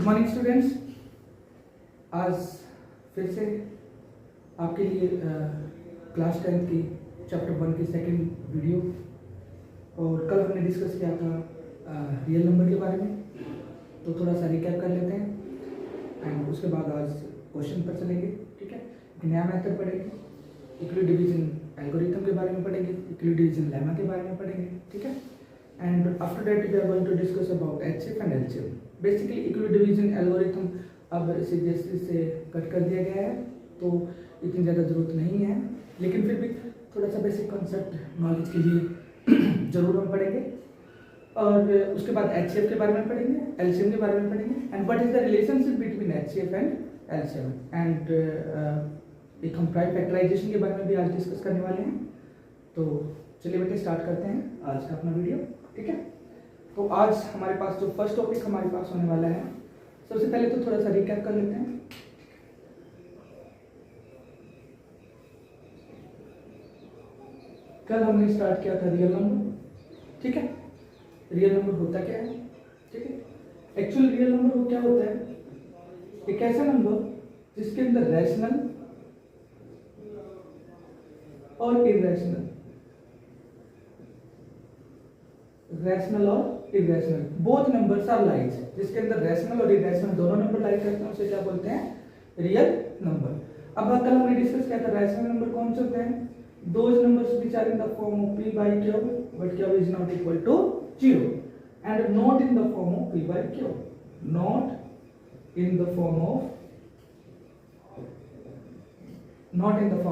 Morning students, आज फिर से आपके लिए क्लास 10 की चैप्टर 1 की सेकंड वीडियो। और कल हमने डिस्कस किया था रियल नंबर के बारे में, तो थोड़ा सा रिकैप कर लेते हैं एंड उसके बाद आज क्वेश्चन पर चलेंगे। ठीक है, एक नया मेथड पढ़ेंगे, इक्विलिब्रियम डिवीजन एल्गोरिथम के बारे में पढ़ेंगे, इक्विलिब्रियम डिवीजन लेमा के बारे में पढ़ेंगे। ठीक है, and after that we are going to discuss about HCF and LCM. Basically equilibrium division algorithm अब CBSE से कट कर दिया गया है, तो इतनी ज़्यादा ज़रूरत नहीं है, लेकिन फिर भी थोड़ा सा बेसिक कॉन्सेप्ट नॉलेज के लिए ज़रूर हम पढ़ेंगे। और उसके बाद HCF के बारे में पढ़ेंगे, LCM के बारे में पढ़ेंगे and what is the relationship between HCF and LCM and एक हम प्राइम फैक्टराइजेशन के बारे में भी आज डिस्कस करने वाले हैं। तो चलिए बेटे स्टार्ट करते हैं आज का अपना वीडियो। ठीक है, तो आज हमारे पास जो फर्स्ट टॉपिक हमारे पास होने वाला है, सबसे पहले तो थोड़ा सा रिकैप कर लेते हैं। कल हमने स्टार्ट किया था रियल नंबर। ठीक है, रियल नंबर होता क्या है? ठीक है, एक्चुअल रियल नंबर वो क्या होता है? एक ऐसा नंबर जिसके अंदर रैशनल और इरेशनल, रैशनल और irrational both numbers are lies, जिसके अंदर रैशनल और इरेशनल दोनों नंबर लाइक करते हैं, उसे क्या बोलते हैं? Real number. अब कल हमने डिस्कस किया था रैशनल नंबर कौन से होते हैं? Those numbers which are in the form of p by q but q is not equal to 0 and not in the form of p by q, not in the form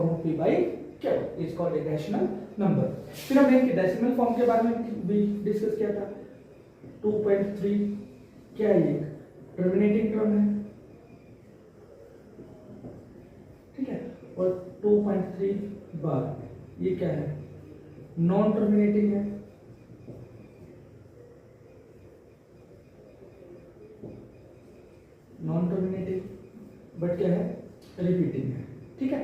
of p by q is called a rational number। फिर हमने इनके decimal form के बारे में भी discuss किया था। 2.3 क्या है? ये टर्मिनेटिंग टर्म है, ठीक है, और 2.3 बार ये क्या है? नॉन टर्मिनेटिंग है। नॉन टर्मिनेटिंग बट क्या है? रिपीटिंग है। ठीक है,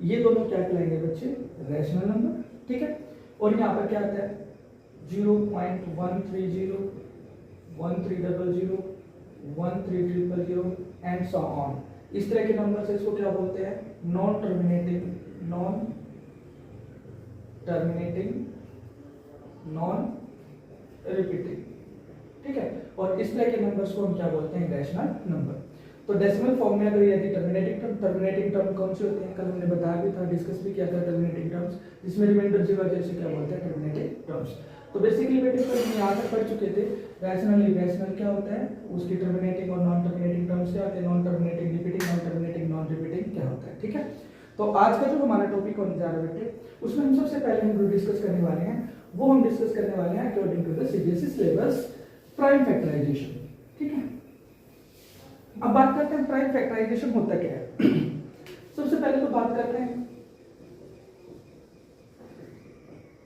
ये दोनों क्या कहलाएंगे बच्चे? Rational number. ठीक है, और यहाँ पर क्या आता है? 0.130, 1300, 13000 एंड सो ऑन। इस तरह के नंबर से इसको क्या बोलते हैं? Non terminating, non repeating. ठीक है, और इस तरह के नंबर्स को हम क्या बोलते हैं? Rational number. तो डेसिमल फॉर्म में अगर यदि टर्मिनेटिंग टर्म कौन से होते हैं? कल हमने बताया भी था, डिस्कस भी किया था टर्मिनेटिंग टर्म्स, जिसमें रिमाइंडर जीरो जैसे क्या बोलते हैं? Terminating terms. तो बेसिकली बेटे कल हम यहाँ तक पढ़ चुके थे रैशनल इरेशनल क्या होता है, उसकी टर्मिनेटिंग और नॉन टर्मिनेटिंग टर्म्स क्या होते हैं, non terminating repeating, non terminating non repeating क्या होता है। ठीक है, तो आज का जो हमारा टॉपिक होने जा रहा है बेटे, उसमें हम सबसे पहले हम जो डिस्कस करने वाले हैं वो हम डिस्कस करने वाले हैं according to the CBSE syllabus prime factorisation. ठीक है, अब बात करते हैं प्राइम फैक्टराइजेशन होता क्या है। सबसे पहले तो बात करते हैं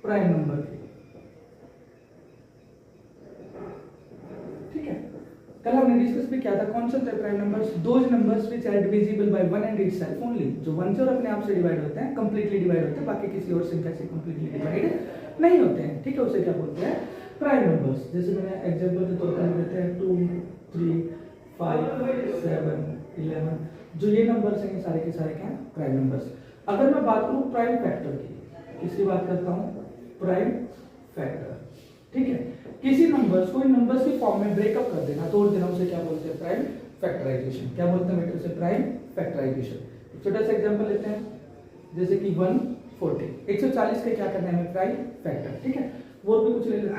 प्राइम नंबर की। ठीक है, कल हमने डिस्कस भी किया था कौन से होते हैं prime numbers? Those numbers which are divisible by 1 and itself only, जो 1 से और अपने आप से डिवाइड होते हैं, कंप्लीटली डिवाइड होते हैं, बाकी किसी और संख्या से कंप्लीटली डिवाइड नहीं होते हैं। ठीक है, उसे क्या बोलते हैं? Prime numbers. जैसे मैंने एग्जांपल के तौर पर लेते हैं 2, 3, 5, 7, 11, जो ये नंबर्स हैं ये सारे के सारे क्या हैं? Prime numbers. अगर मैं बात करूं प्राइम फैक्टर की, किसकी बात करता हूं? Prime factor. ठीक है, किसी नंबर्स को इन नंबर्स की फॉर्म में ब्रेकअप कर देना, तोड़ देना, उसे क्या बोलते हैं? Prime factorisation. क्या बोलते हैं बेटे? उसे प्राइम फैक्टराइजेशन। एक छोटा सा एग्जांपल लेते हैं, जैसे कि 140, 140 का क्या करना है हमें? Prime factor. ठीक है, वो भी कुछ ले लेते हैं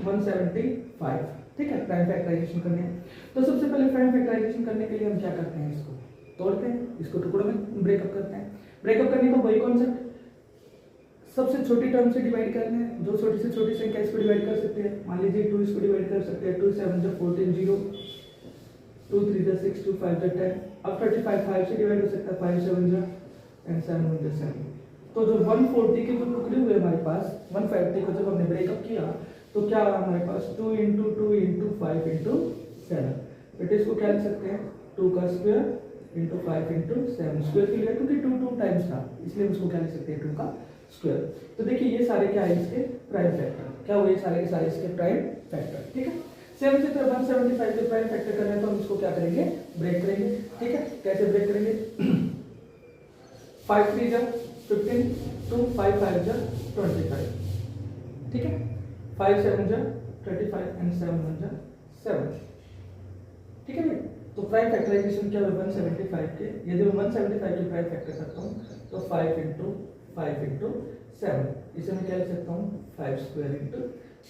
175। ठीक है, प्राइम फैक्टराइजेशन करने हैं, तो सबसे पहले प्राइम फैक्टराइजेशन करने के लिए हम क्या करते हैं? इसको तोड़ते हैं, इसको टुकड़ों में ब्रेकअप करते हैं। ब्रेकअप करने का वही कॉन्सेप्ट, सबसे छोटी टर्म से डिवाइड करना है, जो छोटी से छोटी संख्या इसको डिवाइड कर सकते हैं। मान लीजिए 2 इसको डिवाइड कर सकते हैं, 2 7 जो 14, 0, 2 3 जो 6, 2 5 जो 10। अब 35 5 से डिवाइड हो सकता है, 5 7 जो एंड 7 1 जो 7। तो जो 140 के जो टुकड़े हुए हमारे पास, 150 को जब हमने ब्रेकअप किया तो क्या हमारे पास? 2 × 2 × 5 × 7। बेटे इसको क्या लिख सकते हैं? 2 का स्क्वायर × 5 × 7 स्क्वायर के लिए, क्योंकि 2 टाइम्स था इसलिए उसको क्या लिख सकते हैं? 2 का स्क्वायर। तो देखिए ये सारे क्या है? इसके प्राइम फैक्टर। क्या हुए? सारे के सारे इसके प्राइम फैक्टर। ठीक है, सेम से फिर 175 के प्राइम फैक्टर करना है तो हम इसको क्या करेंगे, ब्रेक करेंगे। ठीक है, कैसे ब्रेक करेंगे, 5 3 जा 15, 2 5 5 जा 25। ठीक है, 5 7 जा 25 एंड 7 1 जा 7। ठीक है भाई, तो प्राइम फैक्टराइजेशन क्या है 175 के, यदि मैं 175 के प्राइम फैक्टर करता हूँ तो 5 इंटू 7, इसे मैं क्या लिख सकता हूँ 5 square into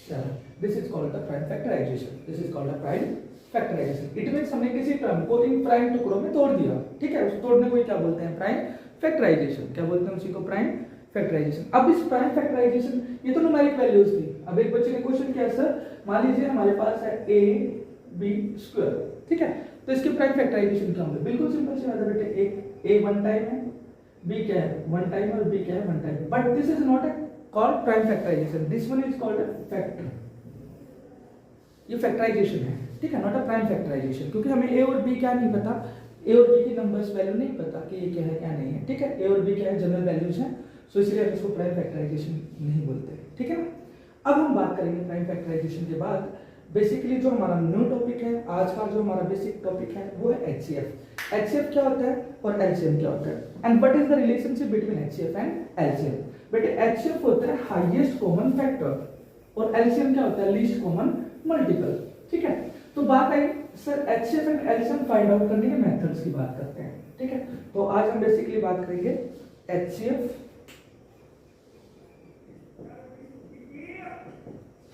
7। This is called the prime factorisation, this is called the prime factorisation. It means हमने किसी टर्म को इन प्राइम टुकड़ों में तोड़ दिया। ठीक है, उस तोड़ने को क्या बोलते हैं, प्राइम फैक्टराइजेशन। क्या बोलते हैं उसी को, प्राइम फैक्टराइजेशन। अब इस प्राइम फैक्टराइजेशन, ये तो न्यूमेरिक वैल्यूज थी। अब एक बच्चे ने क्वेश्चन किया, सर मान लीजिए हमारे पास है a b स्क्वायर। ठीक है, तो इसके प्राइम फैक्टराइजेशन क्या होंगे, बिल्कुल सिंपल सी बात है बेटे, a 1 टाइम है, b क्या है 1 टाइम और b क्या है 1 time, but this is not a called prime factorisation, this one is called a factor. ये फैक्टराइजेशन है, ठीक है, नॉट अ प्राइम फैक्टराइजेशन, क्योंकि हमें a और b क्या नहीं पता, a और b की नंबर्स वैल्यू नहीं पता कि ये क्या है क्या नहीं है। ठीक है, a और b क्या है, जनरल वैल्यूज हैं, सो इसलिए हम इसको प्राइम फैक्टराइजेशन नहीं बोलते। ठीक है, अब हम बात करेंगे प्राइम फैक्टराइजेशन के बाद बेसिकली जो हमारा न्यू टॉपिक है, आज का जो हमारा बेसिक टॉपिक है वो है एचसीएफ। एचसीएफ क्या होता है और एलसीएम क्या होता है, and what is the relationship between HCF and LCM. बेटे एचसीएफ होता है हाईएस्ट कॉमन फैक्टर और एलसीएम क्या होता है, लीस्ट कॉमन मल्टीपल। ठीक है, तो बात आई sir HCF and LCM find out करने के मेथड्स की बात करते हैं। ठीक है, तो आज हम बेसिकली बात करेंगे एचसीएफ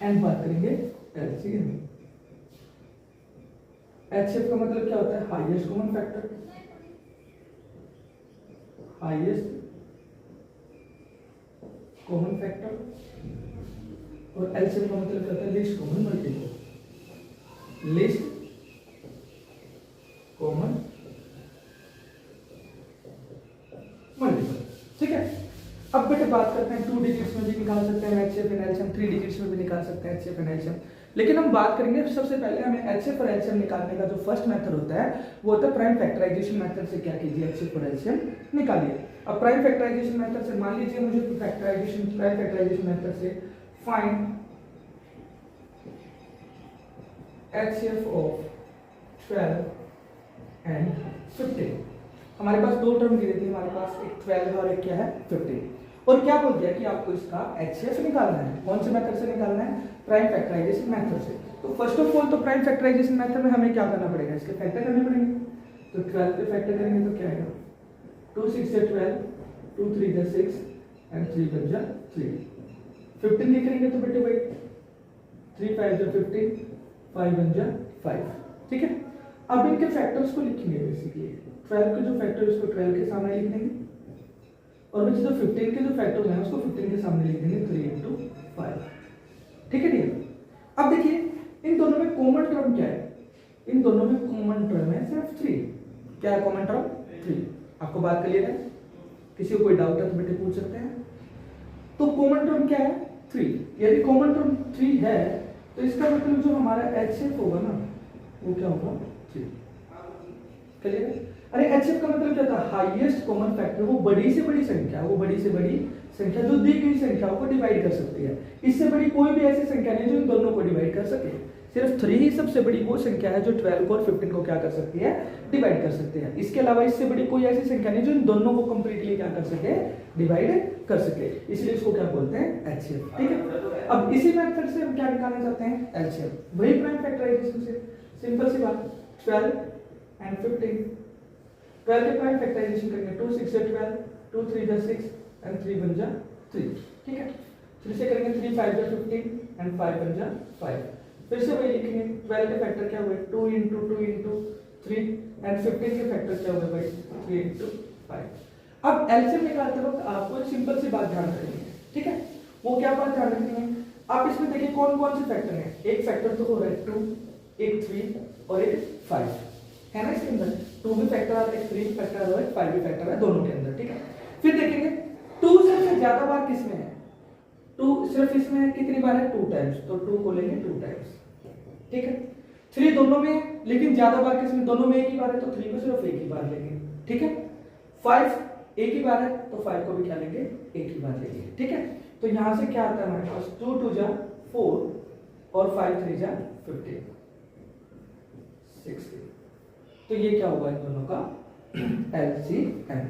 एंड बात करेंगे एलसीएम। एचसीएफ का मतलब क्या होता है, highest common factor, highest common factor, और एलसीएम का मतलब क्या होता है, least common multiple, least common multiple. ठीक है, अब बेटे बात करते हैं 2 डिजिट्स में भी निकाल सकते हैं एचसीएफ एंड एलसीएम, 3 डिजिट्स में भी निकाल सकते हैं एचसीएफ एंड एलसीएम, लेकिन हम बात करेंगे सबसे पहले हमें एचसीएफ और एलसीएम निकालने का जो फर्स्ट मेथड होता है वो होता है प्राइम फैक्टराइजेशन मेथड से। क्या कीजिए, एचसीएफ और एलसीएम निकालिए। अब प्राइम फैक्टराइजेशन मेथड से मान लीजिए मुझे प्राइम फैक्टराइजेशन मेथड से फाइंड एचसीएफ ऑफ 12 एंड 15। हमारे पास दो टर्म दी थी, हमारे पास एक 12 और एक क्या है 15, और क्या बोल दिया कि आपको इसका एचसीएफ निकालना है। कौन से मेथड से निकालना है, प्राइम फैक्टराइजेशन मेथड से। तो फर्स्ट ऑफ ऑल तो प्राइम फैक्टराइजेशन मेथड में हमें क्या करना पड़ेगा, इसके फैक्टर करने पड़ेंगे। तो 12 पे फैक्टर करेंगे तो क्या आएगा, 2 6 से 12, 2 3 जा 6 एंड 3 बन जा 3। 15 लिखेंगे तो बेटे भाई 3 5 जा 15, 5 बन जा 5। ठीक है, अब इनके फैक्टर्स को लिखेंगे बेसिकली। 12 के जो फैक्टर उसको 12 के सामने लिख देंगे, और बच्चे जो 15 के जो फैक्टर हैं उसको 15 के सामने लिख देंगे 3 into 5। ठीक है डियर, अब देखिए इन दोनों में कॉमन टर्म क्या है, इन दोनों में कॉमन टर्म है सिर्फ 3। क्या है कॉमन टर्म, 3। आपको बात क्लियर है, किसी को कोई डाउट है तो बेटे पूछ सकते हैं। तो कॉमन टर्म क्या है, 3। यदि कॉमन टर्म 3 है तो इसका मतलब जो हमारा एचसीएफ होगा ना वो क्या होगा, 3। क्लियर है। अरे एचसीएफ का मतलब क्या था, हाईएस्ट कॉमन फैक्टर, वो बड़ी से बड़ी संख्या, वो बड़ी से बड़ी संख्या जो दी गई संख्याओं को डिवाइड कर सकती है। इससे बड़ी कोई भी ऐसी संख्या नहीं जो इन दोनों को डिवाइड कर सके। सिर्फ 3 ही सबसे बड़ी वो संख्या है जो 12 को और 15 को क्या कर सकती है, डिवाइड कर सकते हैं। इसके अलावा इससे बड़ी कोई ऐसी संख्या नहीं जो इन दोनों को कंप्लीटली क्या कर सके, डिवाइड कर सके, इसलिए इसको क्या बोलते हैं, एचसीएफ। ठीक है, अब इसी मेथड से हम क्या निकालना चाहते हैं, एलसीएम। वही प्राइम फैक्टराइजेशन से, सिंपल सी बात, 12 एंड 15। 12 के प्राइम फैक्टराइजेशन करेंगे, 2 6 से 12, 2 3 जा 6 एंड 3 बन जा 3। ठीक है, फिर से करेंगे 3 5 जा 15 एंड 5 बन जा 5। फिर से वही लिखेंगे, 12 के फैक्टर क्या हुए, 2 into 2 into 3 एंड 15 के फैक्टर क्या हुए भाई, 3 into 5। अब एलसीएम निकालते वक्त आपको एक सिंपल सी बात ध्यान रखनी है। ठीक है, वो क्या बात ध्यान रखनी है, आप इसमें देखिए कौन कौन से फैक्टर हैं। एक फैक्टर तो हो रहा है 2, एक 3 और एक 5 है ना। इसके अंदर 2 भी फैक्टर आ रहा है, 3 फैक्टर आ रहा है, 5 भी फैक्टर है दोनों के अंदर। ठीक है, फिर देखेंगे 2 से ज्यादा बार किसमें है, 2 सिर्फ इसमें है, कितनी बार है, 2 टाइम्स, तो 2 को लेंगे 2 टाइम्स। ठीक है, 3 दोनों में, लेकिन ज्यादा बार किसमें, दोनों में एक ही बार है तो 3 को सिर्फ एक ही बार लेंगे। ठीक है, 5 एक ही बार है तो 5 को भी क्या लेंगे, एक ही बार लेंगे। ठीक है, तो यहां से क्या आता है हमारे पास, 2 2 जा 4 और 5 3 जा 15। 60। तो ये क्या होगा इन दोनों का LCM।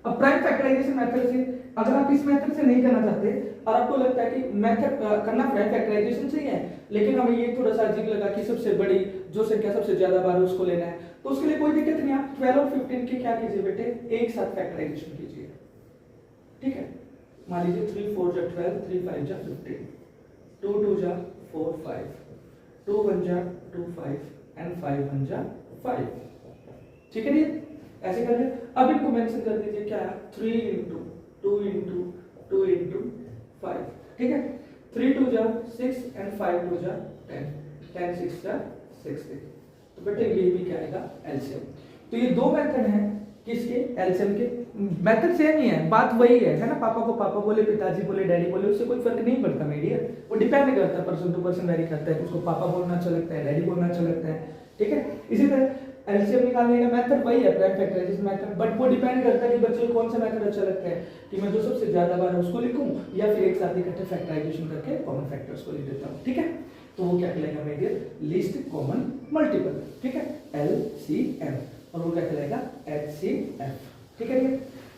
अब प्राइम फैक्टराइजेशन मेथड से अगर आप इस मेथड से नहीं करना चाहते और आपको लगता है कि मेथड करना प्राइम फैक्टराइजेशन से ही है, लेकिन हमें ये थोड़ा सा अजीब लगा कि सबसे बड़ी जो संख्या सबसे ज्यादा बार है उसको लेना है, तो उसके लिए कोई दिक्कत नहीं। आप 12 और 15 के क्या कीजिए बेटे, एक साथ फैक्टराइजेशन कीजिए। ठीक है, मान लीजिए 3 4 जा 12, 3 5 जा 15, 2 2 जा 4 5, 2 1 जा 2 5 एंड 5 1 जा 5। ठीक है, ऐसे कर ले। अब इनको मेंशन कर दीजिए क्या है, 3 इंटू 2 इंटू 2 इंटू 5। ठीक है, 3 2 जा 6 एंड 5 2 जा 10, 10 6 जा 60। तो बेटे ये भी क्या आएगा, एलसीएम। तो ये दो मेथड हैं किसके, एलसीएम के। मेथड सेम ही है, बात वही है ना। पापा को पापा बोले, पिताजी बोले, डैडी बोले, उससे कोई फर्क नहीं पड़ता मेरी है। वो डिपेंड करता है, पर्सन टू पर्सन वेरी करता है, उसको पापा बोलना अच्छा लगता है, डैडी बोलना अच्छा लगता है। ठीक है, इसी तरह एलसीएम निकालने का मेथड वही है, प्राइम फैक्टराइजेशन मेथड, बट वो डिपेंड करता है कि बच्चे को कौन सा मेथड अच्छा लगता है, कि मैं जो सबसे ज्यादा बार है उसको लिखूं या फिर एक साथ इकट्ठे फैक्टराइजेशन करके कॉमन फैक्टर्स को लिख देता हूं। ठीक है, तो वो क्या कहलाएगा मेरे डियर, लीस्ट कॉमन मल्टीपल। ठीक है, LCM, और वो क्या कहलाएगा, HCF। ठीक है,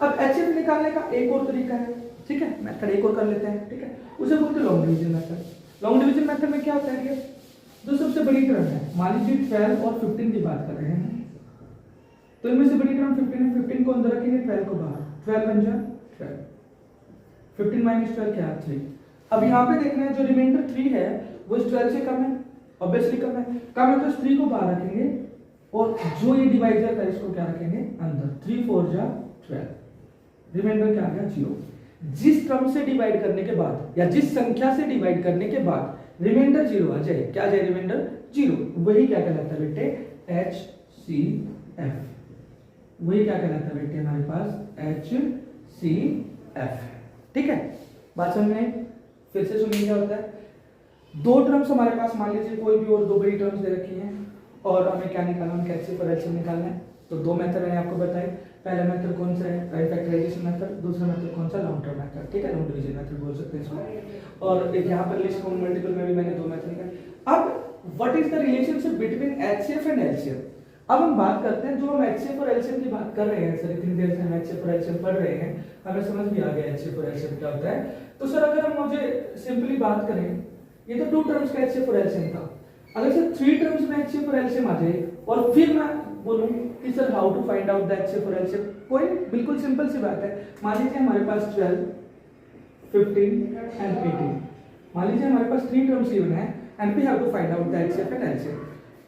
अब HCF निकालने का एक और तरीका है। ठीक है, मेथड एक और कर लेते हैं। ठीक है, उसे बोलते हैं long division method. Long division method में क्या होता है कि जो सबसे बड़ी टर्म है, मान लीजिए 12 और 15 की बात कर रहे हैं, तो इनमें से बड़ी टर्म 15 है, 15 को अंदर रखेंगे, 12 को बाहर, 12 बन जाए 12, 15 माइनस 12 क्या है, 3। अब यहाँ पे देखना है जो रिमाइंडर 3 है वो इस 12 से कम है, ऑब्वियसली कम है तो इस 3 को बाहर रखेंगे और जो ये डिवाइजर है इसको क्या रखेंगे अंदर, 3 4 जा 12, रिमाइंडर क्या आ गया 0। जिस टर्म से डिवाइड करने के बाद या जिस संख्या से डिवाइड करने के बाद रिमाइंडर 0 आ जाए, क्या आ जाए, रिमाइंडर 0, वही क्या कहलाता है बेटे, HCF। वही क्या कहलाता है बेटे हमारे पास, HCF। ठीक है, बात समझ में, फिर से सुनिए क्या होता है। दो टर्म्स हमारे पास, मान लीजिए कोई भी और दो बड़ी टर्म्स दे रखी हैं और हमें क्या निकालना है, HCF और LCM निकालना है। तो दो मेथड मैंने आपको बताए, पहला मेथड कौन सा है, प्राइम फैक्टराइजेशन मेथड, दूसरा मेथड कौन सा, लॉन्ग टर्म मेथड। ठीक है, लॉन्ग डिवीजन मेथड बोल सकते हैं इसको। और एक यहाँ पर लिस्ट कॉमन मल्टीपल में भी मैंने दो मेथड निकाले। अब what is the relationship between HCF and LCM। अब हम बात करते हैं, जो हम HCF और LCM की बात कर रहे हैं सर, इतनी देर से हम HCF और LCM पढ़ रहे हैं, हमें समझ भी आ गया HCF और LCM क्या होता है। तो सर अगर हम मुझे सिंपली बात करें, ये तो 2 टर्म्स का HCF और LCM था, अगर सर 3 टर्म्स में HCF और LCM आ जाए और फिर मैं बोलूं कि sir how to find out the HCF और LCM, कोई बिल्कुल सिंपल सी बात है। मान लीजिए हमारे पास 12 15 एंड 18, मान लीजिए हमारे पास 3 टर्म्स गिवन है and we have to find out the HCF and LCM।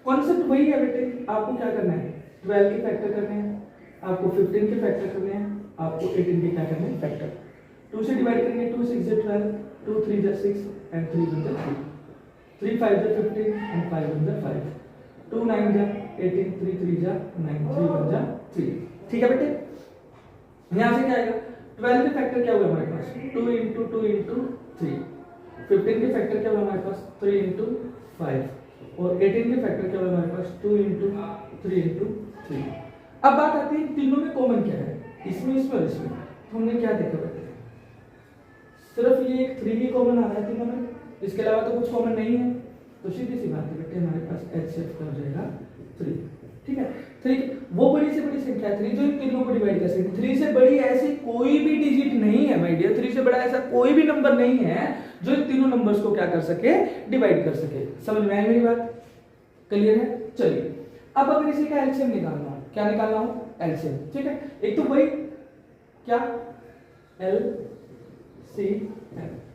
Concept वही है बेटे, आपको क्या करना है, 12 के फैक्टर करने हैं, आपको 15 के फैक्टर करने हैं, आपको 18 के क्या करने हैं, फैक्टर। 2 से डिवाइड करेंगे, 2 6 जा 12, 2 3 जा 6 एंड 3 1 जा 3, 3 5 जा 15 एंड 5 1 जा 5, 2 9 जा 18, 3 3 जा 9, 3 1 जा 3। ठीक है बेटे, यहां से क्या आएगा, 12 के फैक्टर क्या हुआ हमारे पास, 2 इंटू 2 इंटू 3, 15 के फैक्टर क्या हुआ हमारे पास, 3 इंटू 5, और 18 के फैक्टर क्या हुआ हमारे पास, 2 इंटू 3 इंटू 3। अब बात आती है तीनों में कॉमन क्या है, इसमें और इसमें। तो हमने क्या देखा बेटे, सिर्फ ये एक 3 ही कॉमन आ रहा है तीनों में, इसके अलावा तो कुछ कॉमन नहीं है। तो सीधी सी बात है बेटे, हमारे पास HCF का हो जाएगा 3। ठीक है, 3 वो बड़ी से बड़ी संख्या 3 जो इन तीनों को डिवाइड कर सकती है। 3 से बड़ी ऐसी कोई भी डिजिट नहीं है माय डियर, 3 से बड़ा ऐसा कोई भी नंबर नहीं है जो इन तीनों नंबर्स को क्या कर सके, डिवाइड कर सके। समझ में आई मेरी बात, क्लियर है। चलिए अब अगर इसी का LCM निकालना हो, क्या निकालना हो, LCM। ठीक है, एक तो वही क्या, LCM,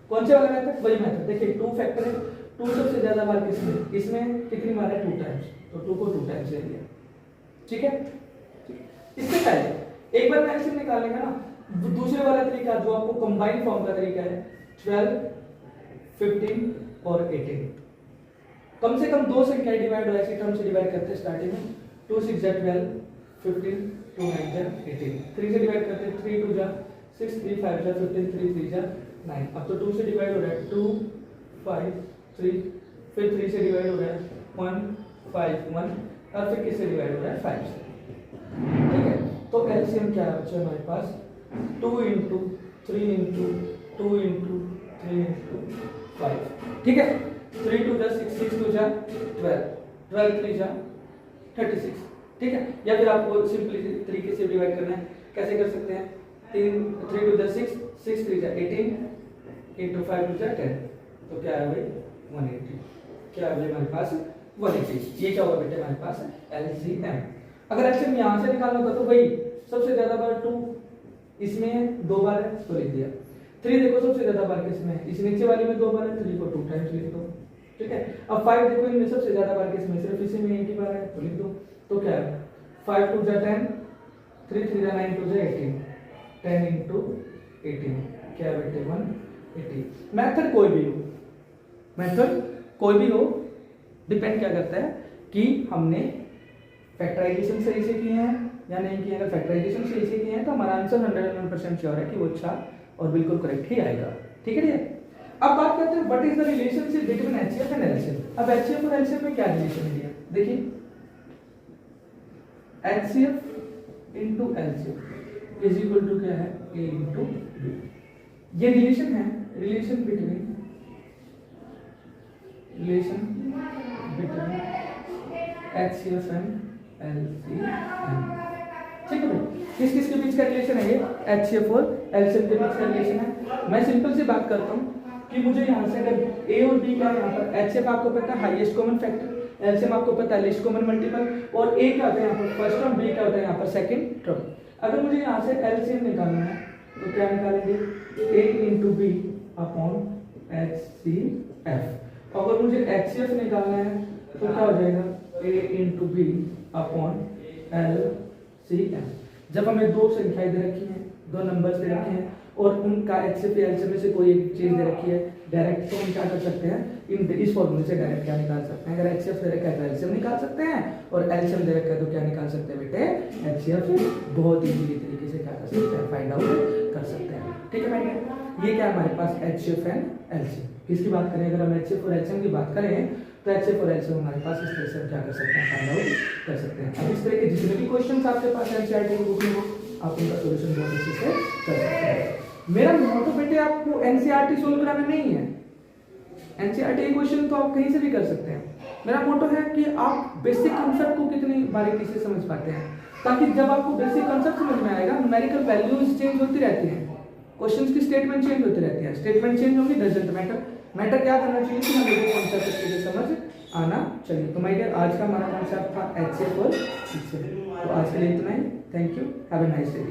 कौन से वाला मेथड, वही मेथड। देखिए 2 फैक्टर है, 2 सबसे ज्यादा बार किसमें, इसमें कितनी बार है, 2 टाइम्स, तो 2 को 2 टाइम्स ले लिया। ठीक है, इससे पहले एक बार LCM निकालने का ना, दूसरे वाला तरीका जो आपको कंबाइन फॉर्म का तरीका है, 12 15 और 18, कम से कम दो संख्याएं डिवाइड हो ऐसी टर्म से डिवाइड करते हैं स्टार्टिंग में, 2 6 जा 12, 15 2 9 जा 18, 3 से डिवाइड करते हैं, 3 2 जा 6, 3 5 जा 15, 3 3 जा 9। अब तो 2 से डिवाइड हो रहा है, 2 5 3, फिर 3 से डिवाइड हो रहा है, 1 5 1, और फिर किससे डिवाइड हो रहा है, 5 से। ठीक है, तो LCM क्या है बच्चे हमारे पास, 2 इंटू 3 इंटू 2 इंटू 3 इंटू 5। ठीक है, 3 2 जा 6, 6 2 जा 12, 12 3 जा 36, ठीक है। या फिर आपको सिंपली तरीके से डिवाइड करना है, कैसे कर सकते हैं, 3 टू 6, 6 3 18 इंटू 5 टू 10, तो क्या है भाई 180, क्या है भाई हमारे पास 180। ये क्या हुआ बेटे हमारे पास LCM। अगर एलसीएम यहाँ से निकालना होगा तो भाई सबसे ज्यादा बार 2 इसमें 2 बार है तो लिख दिया, 3 देखो सबसे ज्यादा बार किसमें है, इस नीचे वाले में 2 बार है, 3 को 2 टाइम्स लिख दो, ठीक है। अब 5 देखो इनमें सबसे ज्यादा बार किसमें, सिर्फ इसी में एक ही बार है तो लिख दो, तो क्या है 5 2 10, 3 3 9 2 18, 10 into 18, क्या है बेटे 180। मेथड कोई भी हो, मेथड कोई भी हो, डिपेंड क्या करता है कि हमने फैक्टराइजेशन सही से किए हैं या नहीं किए। अगर फैक्टराइजेशन सही से किए हैं तो हमारा आंसर 101% श्योर है कि वो अच्छा और बिल्कुल करेक्ट ही आएगा, ठीक है। अब बात करते हैं what is the relationship between HCF and LCM. अब एचसीएफ और एलसीएम में क्या रिलेशन है, देखिए HCF into LCM is equal to क्या है ए इनटू बी। ये रिलेशन है, relation between HCF and LCM, ठीक है भाई। किस किस के बीच का रिलेशन है ये, एचसीएफ और एलसीएम के बीच का रिलेशन है। मैं सिंपल सी बात करता हूँ कि मुझे यहाँ से अगर ए और बी का, यहाँ पर एचसीएफ आपको पता है हाईएस्ट कॉमन फैक्टर, एलसीएम आपको पता है लीस्ट कॉमन मल्टीपल, और ए क्या होता है यहाँ पर फर्स्ट टर्म, बी क्या होता है यहाँ पर सेकंड टर्म। अगर मुझे यहाँ से एलसीएम निकालना है तो क्या निकालेंगे, ए इंटू बी अपॉन एचसीएफ। अगर मुझे एचसीएफ निकालना है तो क्या हो जाएगा, ए इंटू बी अपॉन एलसीएम। जब हमें दो संख्याएं दे रखी हैं, दो नंबर्स दे रखे हैं और उनका एचसीएफ या एलसीएम में से कोई एक चीज दे रखी है डायरेक्ट, तो हम क्या कर सकते हैं, इस फॉर्मूले से डायरेक्ट क्या निकाल सकते हैं। अगर एचसीएफ दे रखा है तो एलसीएम निकाल सकते हैं, और एलसीएम दे रखा है तो क्या निकाल सकते हैं बेटे, एचसीएफ। बहुत इजीली तरीके से क्या कर सकते हैं, फाइंड आउट कर सकते हैं, ठीक है बेटे। ये क्या है हमारे पास एचसीएफ एंड एलसीएम। किसकी बात करें, अगर हम एचसीएफ और एलसीएम की बात करें तो एचसीएफ और एलसीएम हमारे पास इस तरह से हम क्या कर सकते हैं, फाइंड आउट कर सकते हैं। अब इस तरह के जितने भी क्वेश्चंस आपके पास एनसीईआरटी की बुक में हो, आप उनका सॉल्यूशन बहुत अच्छे से कर सकते हैं। मेरा मोटो बेटे आपको एनसीईआरटी सोल्व कराना नहीं है, एनसीईआरटी के क्वेश्चन तो आप कहीं से भी कर सकते हैं। मेरा मोटो है कि आप बेसिक कांसेप्ट को कितनी बारीकी से समझ पाते हैं, ताकि जब आपको बेसिक कांसेप्ट समझ में आएगा, न्यूमेरिकल वैल्यूज चेंज होती रहती हैं, क्वेश्चंस की स्टेटमेंट चेंज होती रहती है, स्टेटमेंट चेंज होगी डजंट मैटर, मैटर क्या करना चाहिए कि हमें कॉन्सेप्ट अच्छे से समझ आना चाहिए। तो माय डियर, आज का हमारा कॉन्सेप्ट था एचसीएफ और एलसीएम। तो आज के लिए इतना ही, thank you, have a nice day.